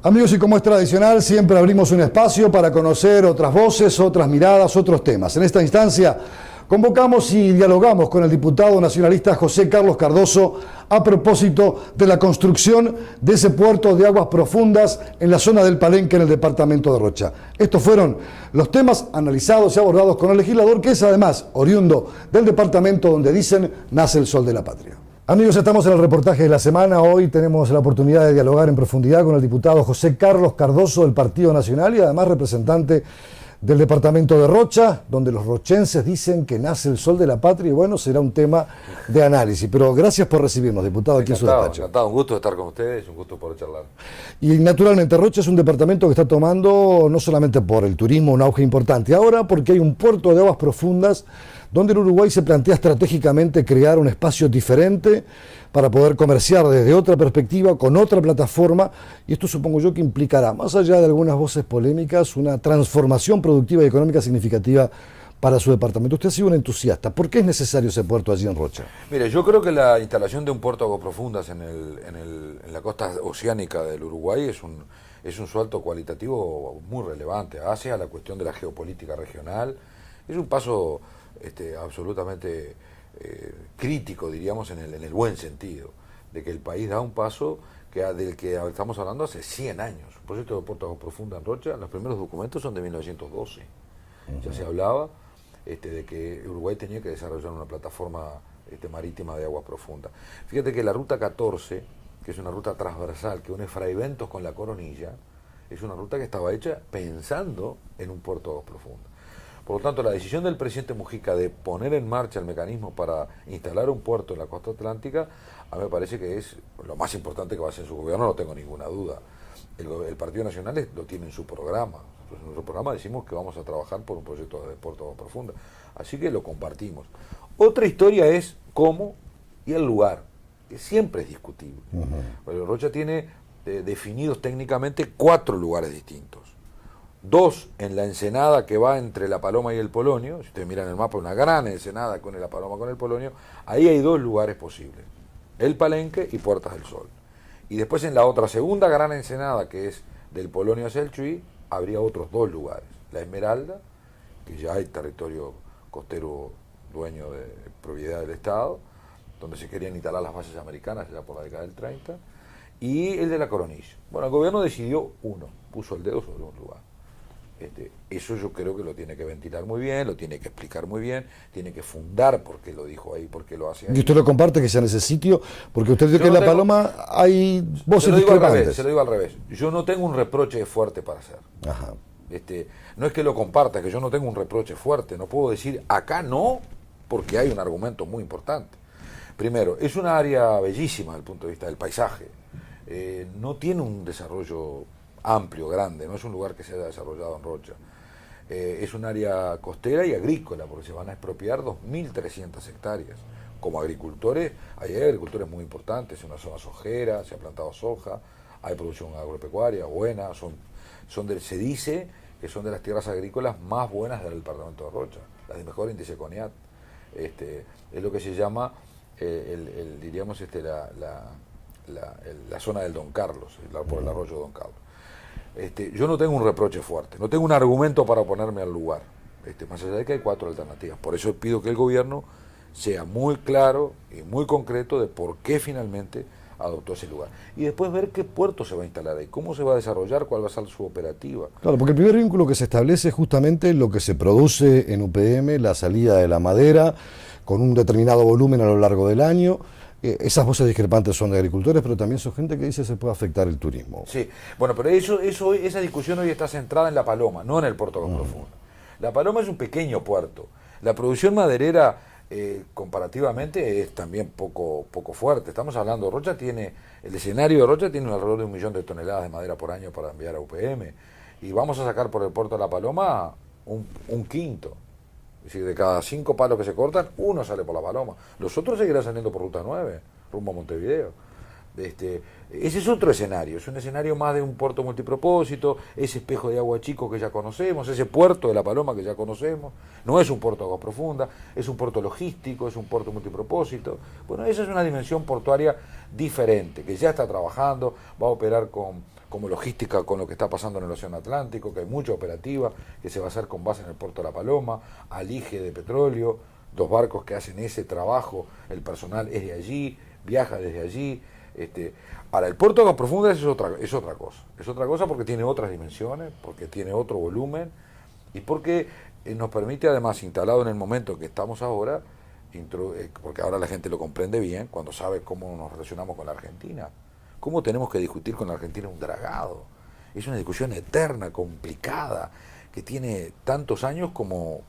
Amigos, y como es tradicional, siempre abrimos un espacio para conocer otras voces, otras miradas, otros temas. En esta instancia, convocamos y dialogamos con el diputado nacionalista José Carlos Cardoso a propósito de la construcción de ese puerto de aguas profundas en la zona del Palenque, en el departamento de Rocha. Estos fueron los temas analizados y abordados con el legislador, que es además oriundo del departamento donde dicen nace el sol de la patria. Amigos, estamos en el reportaje de la semana. Hoy tenemos la oportunidad de dialogar en profundidad con el diputado José Carlos Cardoso del Partido Nacional y además representante del departamento de Rocha, donde los rochenses dicen que nace el sol de la patria, y bueno, será un tema de análisis. Pero gracias por recibirnos, diputado, aquí en su despacho. Encantado, un gusto estar con ustedes, un gusto poder charlar. Y naturalmente Rocha es un departamento que está tomando, no solamente por el turismo, un auge importante, ahora porque hay un puerto de aguas profundas donde el Uruguay se plantea estratégicamente crear un espacio diferente para poder comerciar desde otra perspectiva, con otra plataforma, y esto supongo yo que implicará, más allá de algunas voces polémicas, una transformación productiva y económica significativa para su departamento. Usted ha sido un entusiasta. ¿Por qué es necesario ese puerto allí en Rocha? Mire, yo creo que la instalación de un puerto de aguas profundas en la costa oceánica del Uruguay es un salto cualitativo muy relevante hacia la cuestión de la geopolítica regional. Es un paso absolutamente crítico, diríamos, en el buen sentido, de que el país da un paso del que estamos hablando hace 100 años. El proyecto de puerto de aguas profundas en Rocha, los primeros documentos son de 1912. Ya se hablaba de que Uruguay tenía que desarrollar una plataforma marítima de aguas profundas. Fíjate que la ruta 14, que es una ruta transversal que une Fraiventos con la Coronilla, es una ruta que estaba hecha pensando en un puerto de aguas profundas. Por lo tanto, la decisión del presidente Mujica de poner en marcha el mecanismo para instalar un puerto en la costa atlántica, a mí me parece que es lo más importante que va a hacer su gobierno, no tengo ninguna duda. El Partido Nacional lo tiene en su programa. En nuestro programa decimos que vamos a trabajar por un proyecto de puerto de agua profunda. Así que lo compartimos. Otra historia es cómo y el lugar, que siempre es discutible. Bueno, Rocha tiene definidos técnicamente 4 lugares distintos. 2 en la ensenada que va entre La Paloma y el Polonio. Si ustedes miran el mapa, una gran ensenada con La Paloma con el Polonio. Ahí hay 2 lugares posibles: el Palenque y Puertas del Sol. Y después en la otra segunda gran ensenada, que es del Polonio hacia el Chuy, habría otros 2 lugares: la Esmeralda, que ya hay territorio costero dueño de propiedad del Estado, donde se querían instalar las bases americanas ya por la década del 30, y el de la Coronilla. Bueno, el gobierno decidió uno, puso el dedo sobre un lugar. Eso yo creo que lo tiene que ventilar muy bien, lo tiene que explicar muy bien, tiene que fundar por qué lo dijo ahí, por qué lo hace ahí. ¿Y usted lo comparte que sea en ese sitio? Porque usted dice que en La Paloma hay voces discrepantes. Se lo digo al revés. Yo no tengo un reproche fuerte para hacer. Ajá. No es que lo comparta, es que yo no tengo un reproche fuerte. No puedo decir acá no, porque hay un argumento muy importante. Primero, es una área bellísima desde el punto de vista del paisaje. No tiene un desarrollo amplio, grande, no es un lugar que se haya desarrollado en Rocha. Es un área costera y agrícola, porque se van a expropiar 2.300 hectáreas. Como agricultores, hay agricultores muy importantes, es una zona sojera, se ha plantado soja, hay producción agropecuaria buena, se dice que son de las tierras agrícolas más buenas del departamento de Rocha, las de mejor índice CONIAT. Es lo que se llama, diríamos, la zona del Don Carlos, por el arroyo Don Carlos. Yo no tengo un reproche fuerte, no tengo un argumento para oponerme al lugar, más allá de que hay 4 alternativas. Por eso pido que el gobierno sea muy claro y muy concreto de por qué finalmente adoptó ese lugar. Y después ver qué puerto se va a instalar ahí, cómo se va a desarrollar, cuál va a ser su operativa. Claro, porque el primer vínculo que se establece es justamente lo que se produce en UPM, la salida de la madera, con un determinado volumen a lo largo del año. Esas voces discrepantes son de agricultores, pero también son gente que dice que se puede afectar el turismo. Sí, bueno, pero esa discusión hoy está centrada en La Paloma, no en el puerto de Aguas Profundas. La Paloma es un pequeño puerto. La producción maderera, comparativamente, es también poco fuerte. Estamos hablando, el escenario de Rocha tiene alrededor de 1 millón de toneladas de madera por año para enviar a UPM. Y vamos a sacar por el puerto de La Paloma un quinto. Es decir, de cada 5 palos que se cortan, 1 sale por La Paloma. Los otros seguirán saliendo por Ruta 9, rumbo a Montevideo. Ese es otro escenario, es un escenario más de un puerto multipropósito, ese espejo de agua chico que ya conocemos, ese puerto de La Paloma que ya conocemos. No es un puerto de agua profunda, es un puerto logístico, es un puerto multipropósito. Bueno, esa es una dimensión portuaria diferente, que ya está trabajando, va a operar con como logística con lo que está pasando en el Océano Atlántico, que hay mucha operativa, que se va a hacer con base en el puerto de La Paloma, Alige de petróleo, 2 barcos que hacen ese trabajo, el personal es de allí, viaja desde allí. Ahora, el puerto de Aguas Profundas es otra cosa porque tiene otras dimensiones, porque tiene otro volumen y porque nos permite además, instalado en el momento que estamos ahora, porque ahora la gente lo comprende bien, cuando sabe cómo nos relacionamos con la Argentina, cómo tenemos que discutir con la Argentina un dragado. Es una discusión eterna, complicada, que tiene tantos años como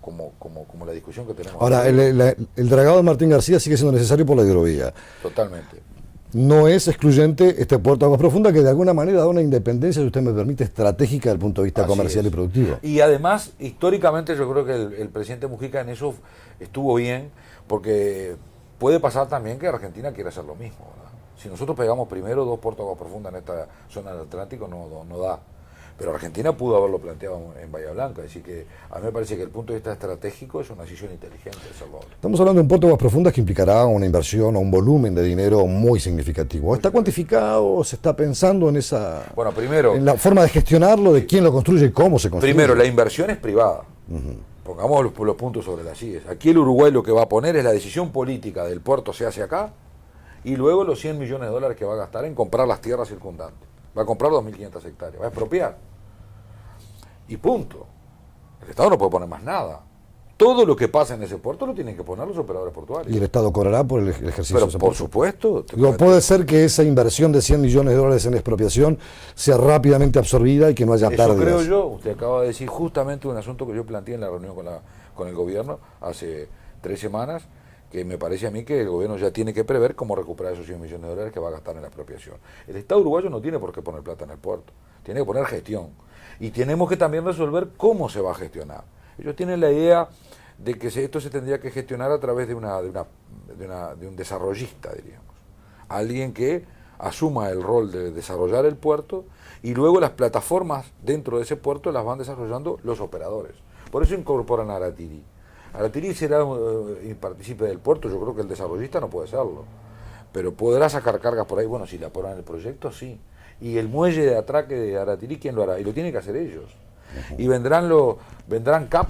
la discusión que tenemos ahora. El dragado de Martín García sigue siendo necesario por la hidrovía. Totalmente. No es excluyente este puerto de Aguas Profundas, que de alguna manera da una independencia, si usted me permite, estratégica desde el punto de vista comercial y productivo. Y además, históricamente yo creo que el presidente Mujica en eso estuvo bien, porque puede pasar también que Argentina quiera hacer lo mismo, ¿verdad? Si nosotros pegamos primero 2 puertos de Aguas Profundas en esta zona del Atlántico, no da. Pero Argentina pudo haberlo planteado en Bahía Blanca, así que a mí me parece que el punto de vista estratégico es una decisión inteligente de Salvador. Estamos hablando de un puerto de Aguas Profundas que implicará una inversión o un volumen de dinero muy significativo. ¿Está cuantificado? ¿Se está pensando en esa, bueno, primero, en la forma de gestionarlo, de quién lo construye y cómo se construye? Primero, la inversión es privada. Pongamos los puntos sobre las IES. Aquí el Uruguay lo que va a poner es la decisión política del puerto se hace acá y luego los 100 millones de dólares que va a gastar en comprar las tierras circundantes. Va a comprar 2.500 hectáreas, va a expropiar. Y punto. El Estado no puede poner más nada. Todo lo que pasa en ese puerto lo tienen que poner los operadores portuarios. ¿Y el Estado cobrará por el ejercicio Pero de ese por puerto? supuesto. Puede ser que esa inversión de 100 millones de dólares en expropiación sea rápidamente absorbida y que no haya pérdidas. Eso creo yo. Usted acaba de decir justamente un asunto que yo planteé en la reunión con el gobierno hace 3 semanas, que me parece a mí que el gobierno ya tiene que prever cómo recuperar esos 100 millones de dólares que va a gastar en la expropiación. El Estado uruguayo no tiene por qué poner plata en el puerto, tiene que poner gestión. Y tenemos que también resolver cómo se va a gestionar. Ellos tienen la idea de que esto se tendría que gestionar a través de un desarrollista, diríamos. Alguien que asuma el rol de desarrollar el puerto y luego las plataformas dentro de ese puerto las van desarrollando los operadores. Por eso incorporan a Aratiri. Aratiri será partícipe del puerto, yo creo que el desarrollista no puede serlo. Pero podrá sacar cargas por ahí, bueno, si le apoyan el proyecto, sí. Y el muelle de atraque de Aratiri, ¿quién lo hará? Y lo tienen que hacer ellos. Y vendrán CAP,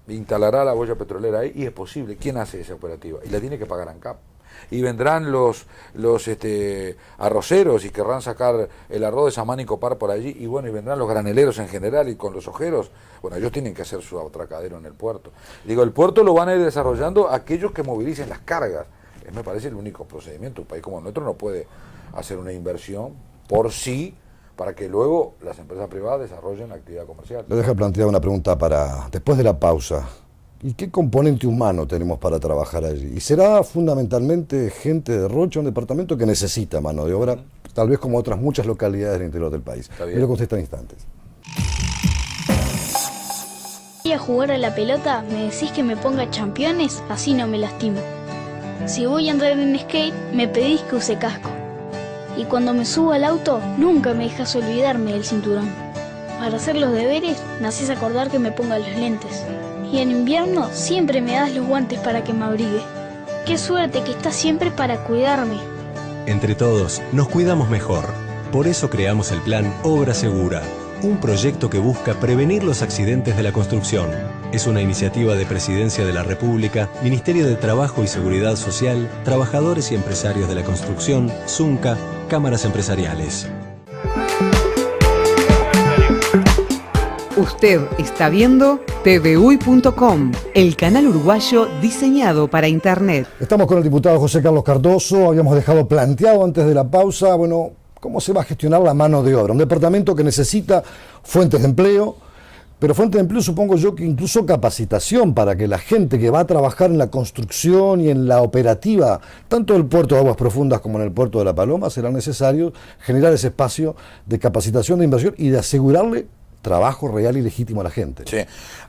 instalará la boya petrolera ahí, y es posible. ¿Quién hace esa operativa? Y la tiene que pagar ANCAP. Y vendrán los arroceros y querrán sacar el arroz de Samán y Copar por allí, y bueno, y vendrán los graneleros en general y con los ojeros. Bueno, ellos tienen que hacer su atracadero en el puerto. Digo, el puerto lo van a ir desarrollando aquellos que movilicen las cargas. Me parece el único procedimiento. Un país como el nuestro no puede hacer una inversión por sí para que luego las empresas privadas desarrollen la actividad comercial. Le deja plantear una pregunta para después de la pausa. ¿Y qué componente humano tenemos para trabajar allí? ¿Y será fundamentalmente gente de Rocha, un departamento que necesita mano de obra, tal vez como otras muchas localidades del interior del país? Mira que usted está en instantes. Voy a jugar a la pelota, me decís que me ponga championes, así no me lastimo. Si voy a andar en skate, me pedís que use casco. Y cuando me subo al auto, nunca me dejas olvidarme del cinturón. Para hacer los deberes, me haces acordar que me ponga los lentes. Y en invierno, siempre me das los guantes para que me abrigue. Qué suerte que estás siempre para cuidarme. Entre todos, nos cuidamos mejor. Por eso creamos el plan Obra Segura, un proyecto que busca prevenir los accidentes de la construcción. Es una iniciativa de Presidencia de la República, Ministerio de Trabajo y Seguridad Social, trabajadores y empresarios de la construcción, ZUNCA, cámaras empresariales. Usted está viendo tvuy.com, el canal uruguayo diseñado para Internet. Estamos con el diputado José Carlos Cardoso. Habíamos dejado planteado antes de la pausa, bueno, cómo se va a gestionar la mano de obra. Un departamento que necesita fuentes de empleo, pero fuentes de empleo supongo yo que incluso capacitación para que la gente que va a trabajar en la construcción y en la operativa, tanto del puerto de Aguas Profundas como en el puerto de La Paloma, será necesario generar ese espacio de capacitación, de inversión y de asegurarle trabajo real y legítimo a la gente. Sí,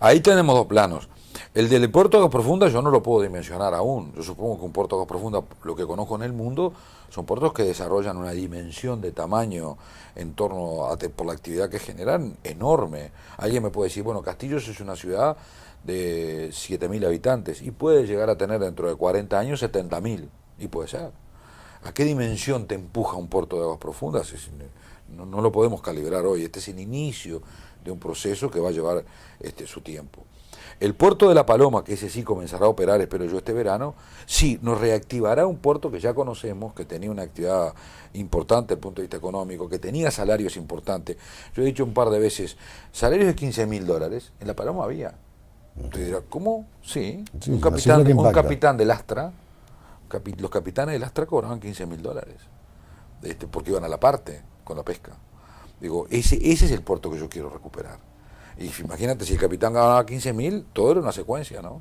ahí tenemos 2 planos. El del puerto de Aguas Profundas yo no lo puedo dimensionar aún. Yo supongo que un puerto de Aguas Profundas, lo que conozco en el mundo, son puertos que desarrollan una dimensión de tamaño en torno a por la actividad que generan enorme. Alguien me puede decir, bueno, Castillos es una ciudad de 7.000 habitantes y puede llegar a tener dentro de 40 años 70.000, y puede ser. ¿A qué dimensión te empuja un puerto de Aguas Profundas? no lo podemos calibrar hoy. Este es el inicio de un proceso que va a llevar su tiempo. El puerto de La Paloma, que ese sí comenzará a operar, espero yo, este verano, sí, nos reactivará un puerto que ya conocemos, que tenía una actividad importante desde el punto de vista económico, que tenía salarios importantes. Yo he dicho un par de veces, salarios de $15.000, en La Paloma había. Usted dirá, ¿cómo? Sí, Sí, un capitán del Astra, los capitanes del Astra cobraban $15.000, porque iban a la parte con la pesca. Digo, ese es el puerto que yo quiero recuperar. Y imagínate, si el capitán ganaba 15.000, todo era una secuencia, ¿no?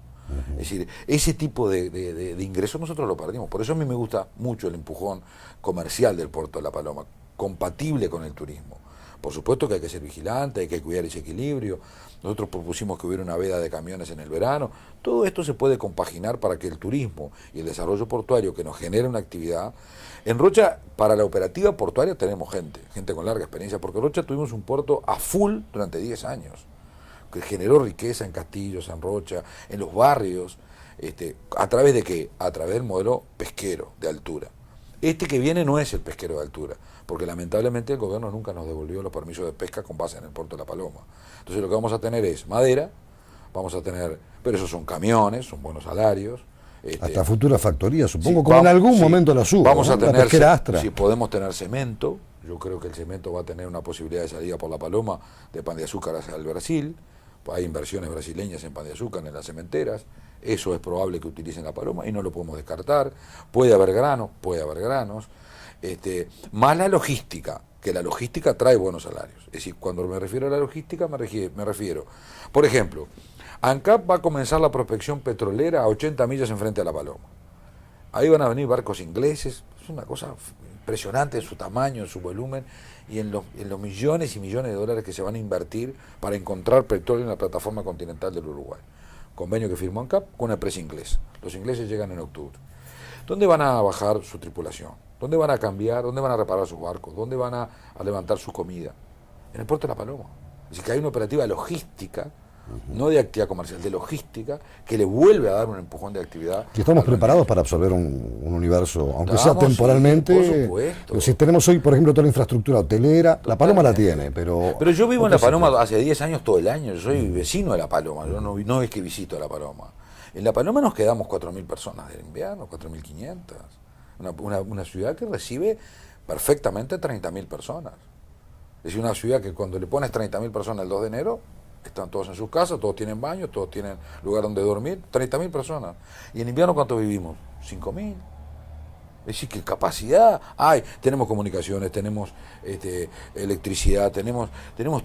Es decir, ese tipo de ingresos nosotros lo perdimos. Por eso a mí me gusta mucho el empujón comercial del puerto de La Paloma, compatible con el turismo. Por supuesto que hay que ser vigilante, hay que cuidar ese equilibrio. Nosotros propusimos que hubiera una veda de camiones en el verano. Todo esto se puede compaginar para que el turismo y el desarrollo portuario que nos genere una actividad. En Rocha, para la operativa portuaria tenemos gente con larga experiencia, porque en Rocha tuvimos un puerto a full durante 10 años, que generó riqueza en Castillo, San Rocha, en los barrios. ¿A través de qué? A través del modelo pesquero de altura. Este que viene no es el pesquero de altura, porque lamentablemente el gobierno nunca nos devolvió los permisos de pesca con base en el puerto de La Paloma. Entonces lo que vamos a tener es madera, pero esos son camiones, son buenos salarios. Hasta futuras factorías, supongo, Sí, como en algún momento la suba. Vamos, ¿no?, a tener, la pesquera Astra. si podemos tener cemento, yo creo que el cemento va a tener una posibilidad de salida por La Paloma, de pan de azúcar hacia el Brasil. Hay inversiones brasileñas en pan de azúcar en las cementeras. Eso es probable que utilicen La Paloma y no lo podemos descartar. Puede haber granos, más la logística, que la logística trae buenos salarios. Es decir, cuando me refiero a la logística me refiero, por ejemplo, ANCAP va a comenzar la prospección petrolera a 80 millas enfrente a La Paloma. Ahí van a venir barcos ingleses, es una cosa impresionante en su tamaño, en su volumen y en los millones y millones de dólares que se van a invertir para encontrar petróleo en la plataforma continental del Uruguay. Convenio que firmó ANCAP con una empresa inglesa. Los ingleses llegan en octubre. ¿Dónde van a bajar su tripulación? ¿Dónde van a cambiar? ¿Dónde van a reparar sus barcos? ¿Dónde van a levantar su comida? En el puerto de La Paloma. Es decir, que hay una operativa logística, no de actividad comercial, de logística, que le vuelve a dar un empujón de actividad. Que estamos preparados para absorber un universo, aunque sea temporalmente. Sí, por supuesto. Si tenemos hoy, por ejemplo, toda la infraestructura hotelera, La Paloma la tiene, pero... Pero yo vivo en La Paloma hace 10 años todo el año, yo soy vecino de La Paloma, yo no es que visito a La Paloma. En La Paloma nos quedamos 4.000 personas del invierno, 4.500. Una ciudad que recibe perfectamente 30.000 personas. Es decir, una ciudad que cuando le pones 30.000 personas el 2 de enero, están todos en sus casas, todos tienen baño, todos tienen lugar donde dormir, 30.000 personas. ¿Y en invierno cuánto vivimos? 5.000. Es decir, ¿qué capacidad hay? Tenemos comunicaciones, tenemos electricidad, tenemos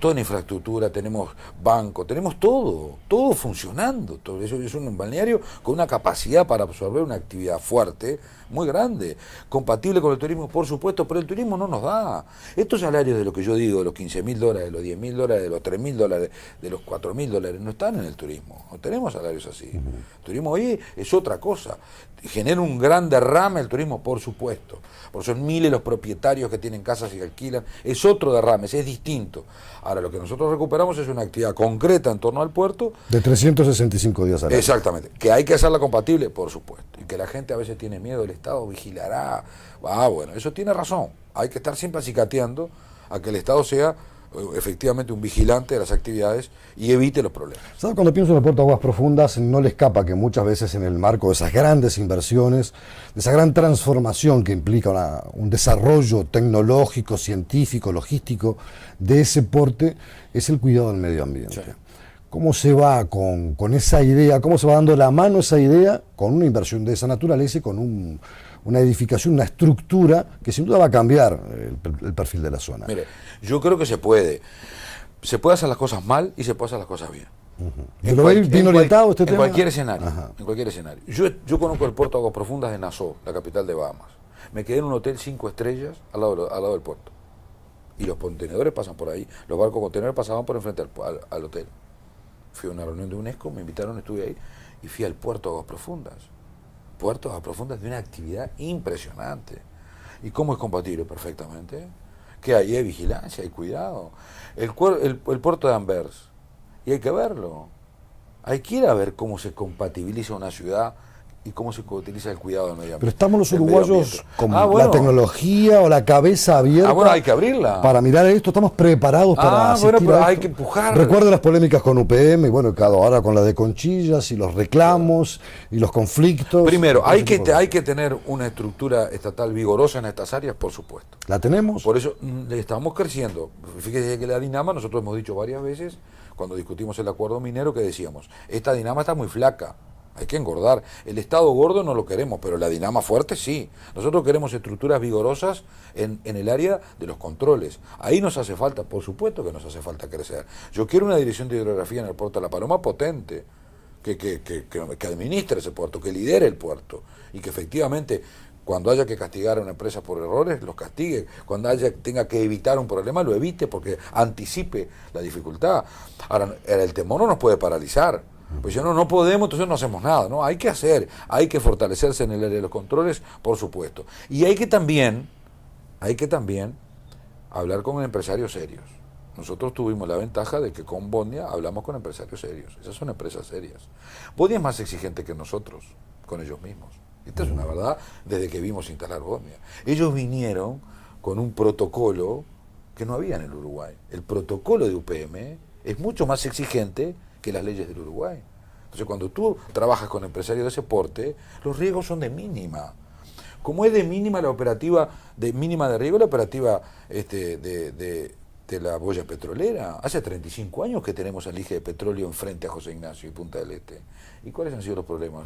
toda la infraestructura, tenemos banco, tenemos todo funcionando. Todo eso es un balneario con una capacidad para absorber una actividad fuerte, muy grande, compatible con el turismo, por supuesto, pero el turismo no nos da. Estos salarios de lo que yo digo, de los $15.000, de los $10.000, de los $3.000, de los $4.000, no están en el turismo. No tenemos salarios así. El turismo hoy es otra cosa. Genera un gran derrame el turismo, por supuesto. Por son miles los propietarios que tienen casas y que alquilan. Es otro derrame, es distinto. Ahora, lo que nosotros recuperamos es una actividad concreta en torno al puerto. De 365 días al año. Exactamente. ¿Que hay que hacerla compatible? Por supuesto. Y que la gente a veces tiene miedo, el Estado vigilará. Bueno, eso tiene razón. Hay que estar siempre acicateando a que el Estado sea efectivamente un vigilante de las actividades y evite los problemas. ¿Sabes? Cuando pienso en el puerto de Aguas Profundas, no le escapa que muchas veces en el marco de esas grandes inversiones, de esa gran transformación que implica un desarrollo tecnológico, científico, logístico de ese porte, es el cuidado del medio ambiente. Sí. ¿Cómo se va con esa idea, cómo se va dando la mano esa idea con una inversión de esa naturaleza y con una edificación, una estructura que sin duda va a cambiar el perfil de la zona? Mire, yo creo que se puede hacer las cosas mal y se puede hacer las cosas bien. ¿Lo veis bien orientado este tema? En cualquier escenario. En cualquier escenario. Yo conozco el puerto de Aguas Profundas de Nassau, la capital de Bahamas. Me quedé en un hotel 5 estrellas al lado del puerto. Y los contenedores pasan por ahí, los barcos contenedores pasaban por enfrente al hotel. Fui a una reunión de UNESCO, me invitaron, estuve ahí y fui al puerto de Aguas Profundas. Puerto de Aguas Profundas de una actividad impresionante. ¿Y cómo es compatible? Perfectamente. ¿Qué hay? Hay vigilancia, hay cuidado. El puerto de Anvers, y hay que verlo. Hay que ir a ver cómo se compatibiliza una ciudad y cómo se utiliza el cuidado del medio ambiente. Pero estamos los El medio uruguayos ambiente. con Bueno. la tecnología o la cabeza abierta. Bueno, hay que abrirla. Para mirar esto, estamos preparados para asistir bueno, pero a hay esto. que empujar. Recuerdo las polémicas con UPM, y bueno, ahora con la de Conchillas y los reclamos y los conflictos. Primero, Ese tipo de cosas. hay que tener una estructura estatal vigorosa en estas áreas, por supuesto. ¿La tenemos? Por eso estamos creciendo. Fíjese que la Dinama, nosotros hemos dicho varias veces, cuando discutimos el acuerdo minero, que decíamos, esta Dinama está muy flaca, hay que engordar. El Estado gordo no lo queremos, pero la Dinama fuerte sí. Nosotros queremos estructuras vigorosas en el área de los controles. Ahí nos hace falta, por supuesto que nos hace falta crecer. Yo quiero una dirección de hidrografía en el puerto de La Paloma potente, que administre ese puerto, que lidere el puerto, y que efectivamente, cuando haya que castigar a una empresa por errores, los castigue. Cuando tenga que evitar un problema, lo evite, porque anticipe la dificultad. Ahora, el temor no nos puede paralizar. Pues ya no podemos, entonces no hacemos nada, ¿no? Hay que hacer, hay que fortalecerse en el área de los controles, por supuesto. Y hay que también hablar con empresarios serios. Nosotros tuvimos la ventaja de que con Bodnia hablamos con empresarios serios. Esas son empresas serias. Bodnia es más exigente que nosotros, con ellos mismos. Esta es una verdad desde que vimos instalar Bodnia. Ellos vinieron con un protocolo que no había en el Uruguay. El protocolo de UPM es mucho más exigente que las leyes del Uruguay. Entonces, cuando tú trabajas con empresarios de ese porte, los riesgos son de mínima. Como es de mínima la operativa, de mínima de riesgo la operativa de la boya petrolera. Hace 35 años que tenemos el eje de petróleo enfrente a José Ignacio y Punta del Este. ¿Y cuáles han sido los problemas?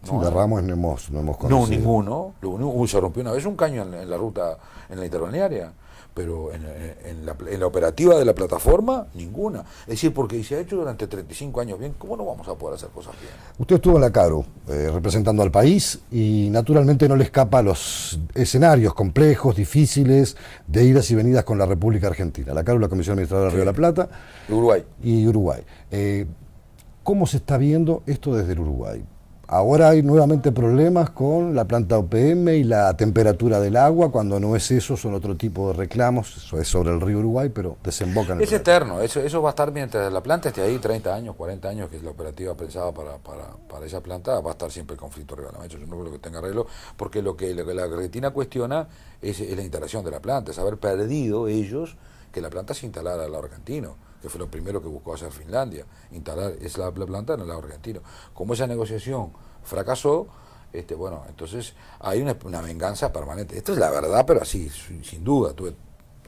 Sí, de Ramos no hemos conocido. No, ninguno. Se rompió una vez un caño en la ruta, en la interbalnearia, pero en la operativa de la plataforma, ninguna. Es decir, porque se ha hecho durante 35 años bien, ¿cómo no vamos a poder hacer cosas bien? Usted estuvo en la CARU representando al país y naturalmente no le escapa a los escenarios complejos, difíciles de idas y venidas con la República Argentina. La CARU, la Comisión Administradora del Río de la Plata. Uruguay. Y Uruguay. ¿Cómo se está viendo esto desde el Uruguay? Ahora hay nuevamente problemas con la planta UPM y la temperatura del agua. Cuando no es eso, son otro tipo de reclamos. Eso es sobre el río Uruguay, pero desembocan en el Es eterno, eso va a estar mientras la planta esté ahí, 30 años, 40 años, que es la operativa pensada para esa planta, va a estar siempre el conflicto reglamentario. Yo no creo que tenga arreglo, porque lo que la Argentina cuestiona es la instalación de la planta, es haber perdido ellos que la planta se instalara al lado argentino, que fue lo primero que buscó hacer Finlandia, instalar la planta en el lado argentino. Como esa negociación fracasó, bueno, entonces hay una venganza permanente. Esto es la verdad, pero así, sin duda. Tuve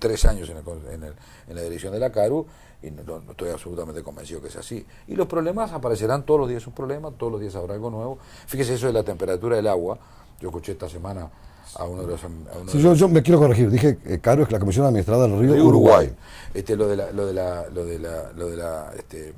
3 años en la dirección de la CARU y no estoy absolutamente convencido que sea así. Y los problemas aparecerán todos los días, un problema, todos los días habrá algo nuevo. Fíjese eso de la temperatura del agua. Yo escuché esta semana a uno de los... Sí, yo me quiero corregir, dije CARU es la Comisión Administradora del Río Uruguay. Lo de la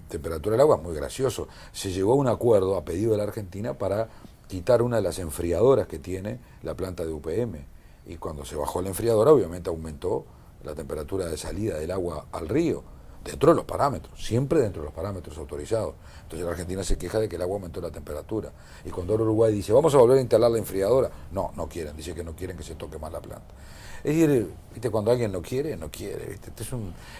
temperatura del agua es muy gracioso. Se llegó a un acuerdo a pedido de la Argentina para quitar una de las enfriadoras que tiene la planta de UPM. Y cuando se bajó la enfriadora, obviamente aumentó la temperatura de salida del agua al río, dentro de los parámetros, siempre dentro de los parámetros autorizados. Entonces la Argentina se queja de que el agua aumentó la temperatura. Y cuando el Uruguay dice, vamos a volver a instalar la enfriadora, no quieren, dice que no quieren que se toque más la planta. Es decir, ¿viste? Cuando alguien no quiere, ¿viste?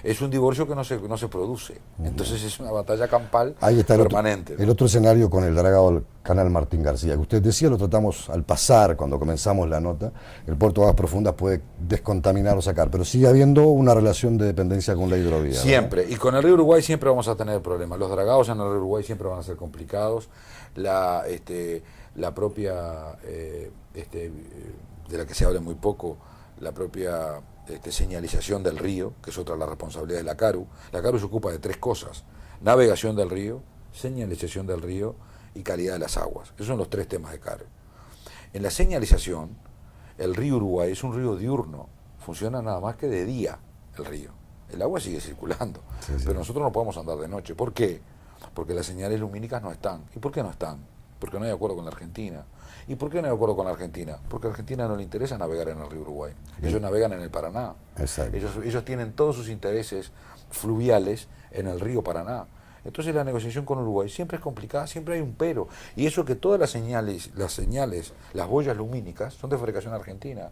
Es un divorcio que no se produce. Entonces es una batalla campal ahí está permanente. El otro escenario con el dragado del canal Martín García, que usted decía, lo tratamos al pasar cuando comenzamos la nota. El puerto de aguas profundas puede descontaminar o sacar, pero sigue habiendo una relación de dependencia con la hidrovía. Siempre, ¿verdad? Y con el río Uruguay siempre vamos a tener problemas. Los dragados en el río Uruguay siempre van a ser complicados. La propia, de la que se habla muy poco, la propia señalización del río, que es otra de las responsabilidades de la CARU. La CARU se ocupa de 3 cosas: navegación del río, señalización del río y calidad de las aguas. Esos son los 3 temas de CARU. En la señalización, el río Uruguay es un río diurno, funciona nada más que de día el río. El agua sigue circulando, pero nosotros no podemos andar de noche. ¿Por qué? Porque las señales lumínicas no están. ¿Y por qué no están? Porque no hay acuerdo con la Argentina. ¿Y por qué no hay acuerdo con la Argentina? Porque a Argentina no le interesa navegar en el río Uruguay. Ellos navegan en el Paraná. Exacto. Ellos tienen todos sus intereses fluviales en el río Paraná. Entonces la negociación con Uruguay siempre es complicada, siempre hay un pero. Y eso que todas las señales, las boyas lumínicas son de fabricación argentina.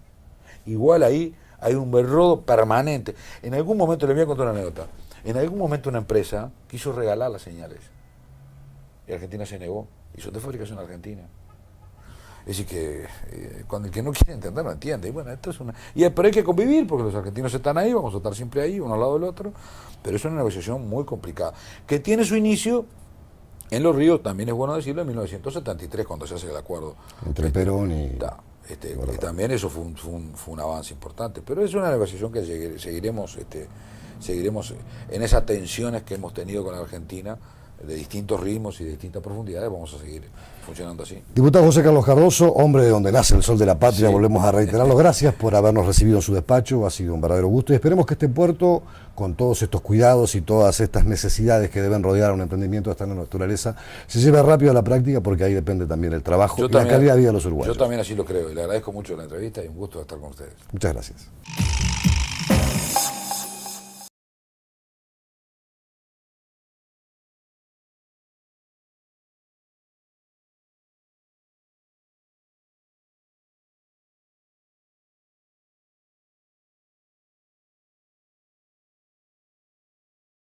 Igual ahí hay un berrodo permanente. En algún momento, les voy a contar una anécdota, en algún momento una empresa quiso regalar las señales. Y Argentina se negó. Y son de fabricación argentina. Es decir, que cuando el que no quiere entender no entiende. Y bueno, esto es pero hay que convivir, porque los argentinos están ahí, vamos a estar siempre ahí, uno al lado del otro. Pero es una negociación muy complicada, que tiene su inicio en Los Ríos, también es bueno decirlo, en 1973, cuando se hace el acuerdo entre Perón y... y también eso fue un avance importante. Pero es una negociación que seguiremos en esas tensiones que hemos tenido con la Argentina, de distintos ritmos y de distintas profundidades, vamos a seguir funcionando así. Diputado José Carlos Cardoso, hombre de donde nace el sol de la patria, Sí. Volvemos a reiterarlo. Gracias por habernos recibido en su despacho, ha sido un verdadero gusto y esperemos que este puerto, con todos estos cuidados y todas estas necesidades que deben rodear a un emprendimiento de esta naturaleza, se lleve rápido a la práctica, porque ahí depende también el trabajo y la calidad de vida de los uruguayos. Yo también así lo creo y le agradezco mucho la entrevista y un gusto estar con ustedes. Muchas gracias.